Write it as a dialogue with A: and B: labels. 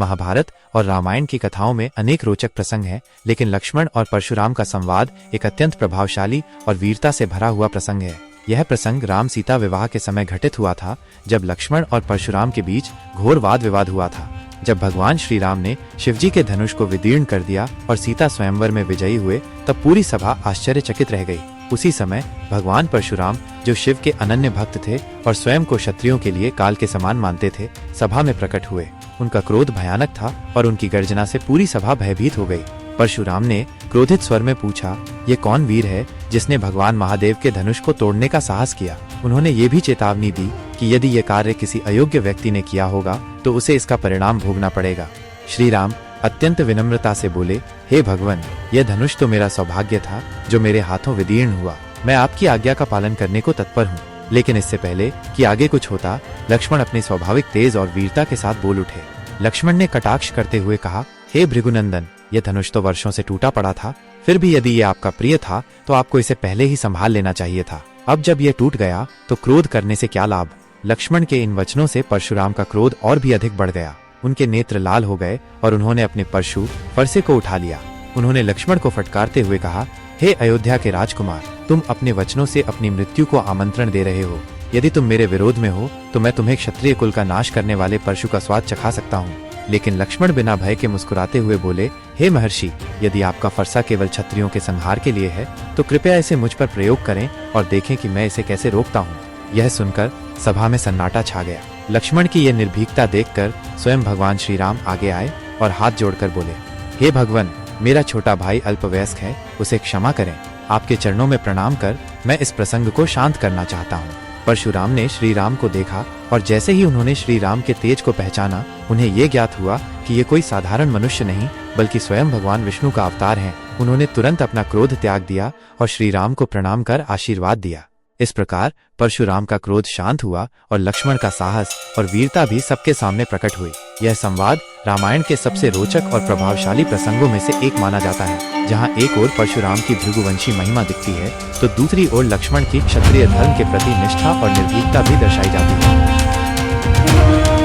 A: महाभारत और रामायण की कथाओं में अनेक रोचक प्रसंग हैं, लेकिन लक्ष्मण और परशुराम का संवाद एक अत्यंत प्रभावशाली और वीरता से भरा हुआ प्रसंग है। यह प्रसंग राम सीता विवाह के समय घटित हुआ था, जब लक्ष्मण और परशुराम के बीच घोर वाद विवाद हुआ था। जब भगवान श्री राम ने शिवजी के धनुष को विदीर्ण कर दिया और सीता स्वयंवर में विजयी हुए, तब पूरी सभा आश्चर्यचकित रह गई। उसी समय भगवान परशुराम, जो शिव के अनन्य भक्त थे और स्वयं को क्षत्रियों के लिए काल के समान मानते थे, सभा में प्रकट हुए। उनका क्रोध भयानक था और उनकी गर्जना से पूरी सभा भयभीत हो गई। परशुराम ने क्रोधित स्वर में पूछा, ये कौन वीर है जिसने भगवान महादेव के धनुष को तोड़ने का साहस किया? उन्होंने ये भी चेतावनी दी कि यदि ये कार्य किसी अयोग्य व्यक्ति ने किया होगा तो उसे इसका परिणाम भोगना पड़ेगा। श्री राम अत्यंत विनम्रता से बोले, हे भगवान, यह धनुष तो मेरा सौभाग्य था जो मेरे हाथों विदीर्ण हुआ। मैं आपकी आज्ञा का पालन करने को तत्पर हूँ। लेकिन इससे पहले कि आगे कुछ होता, लक्ष्मण अपने स्वाभाविक तेज और वीरता के साथ बोल उठे। लक्ष्मण ने कटाक्ष करते हुए कहा, हे भृगुनंदन, यह धनुष तो वर्षों से टूटा पड़ा था। फिर भी यदि ये आपका प्रिय था तो आपको इसे पहले ही संभाल लेना चाहिए था। अब जब ये टूट गया तो क्रोध करने से क्या लाभ? लक्ष्मण के इन वचनों से परशुराम का क्रोध और भी अधिक बढ़ गया। उनके नेत्र लाल हो गए और उन्होंने अपने परशु फरसे को उठा लिया। उन्होंने लक्ष्मण को फटकारते हुए कहा, हे अयोध्या के राजकुमार, तुम अपने वचनों से अपनी मृत्यु को आमंत्रण दे रहे हो। यदि तुम मेरे विरोध में हो तो मैं तुम्हें क्षत्रिय कुल का नाश करने वाले परशु का स्वाद चखा सकता हूँ। लेकिन लक्ष्मण बिना भय के मुस्कुराते हुए बोले, हे महर्षि, यदि आपका फरसा केवल क्षत्रियों के संहार के लिए है तो कृपया इसे मुझ पर प्रयोग करें और देखें कि मैं इसे कैसे रोकता हूँ। यह सुनकर सभा में सन्नाटा छा गया। लक्ष्मण की यह निर्भीकता देखकर स्वयं भगवान श्री राम आगे आए और हाथ जोड़कर बोले, हे भगवान, मेरा छोटा भाई अल्पवयस्क है, उसे क्षमा करें। आपके चरणों में प्रणाम कर मैं इस प्रसंग को शांत करना चाहता हूँ। परशुराम ने श्री राम को देखा और जैसे ही उन्होंने श्री राम के तेज को पहचाना, उन्हें ये ज्ञात हुआ कि ये कोई साधारण मनुष्य नहीं बल्कि स्वयं भगवान विष्णु का अवतार है। उन्होंने तुरंत अपना क्रोध त्याग दिया और श्री राम को प्रणाम कर आशीर्वाद दिया। इस प्रकार परशुराम का क्रोध शांत हुआ और लक्ष्मण का साहस और वीरता भी सबके सामने प्रकट हुई। यह संवाद रामायण के सबसे रोचक और प्रभावशाली प्रसंगों में से एक माना जाता है, जहां एक ओर परशुराम की भृगुवंशी महिमा दिखती है तो दूसरी ओर लक्ष्मण की क्षत्रिय धर्म के प्रति निष्ठा और निर्भीकता भी दर्शाई जाती है।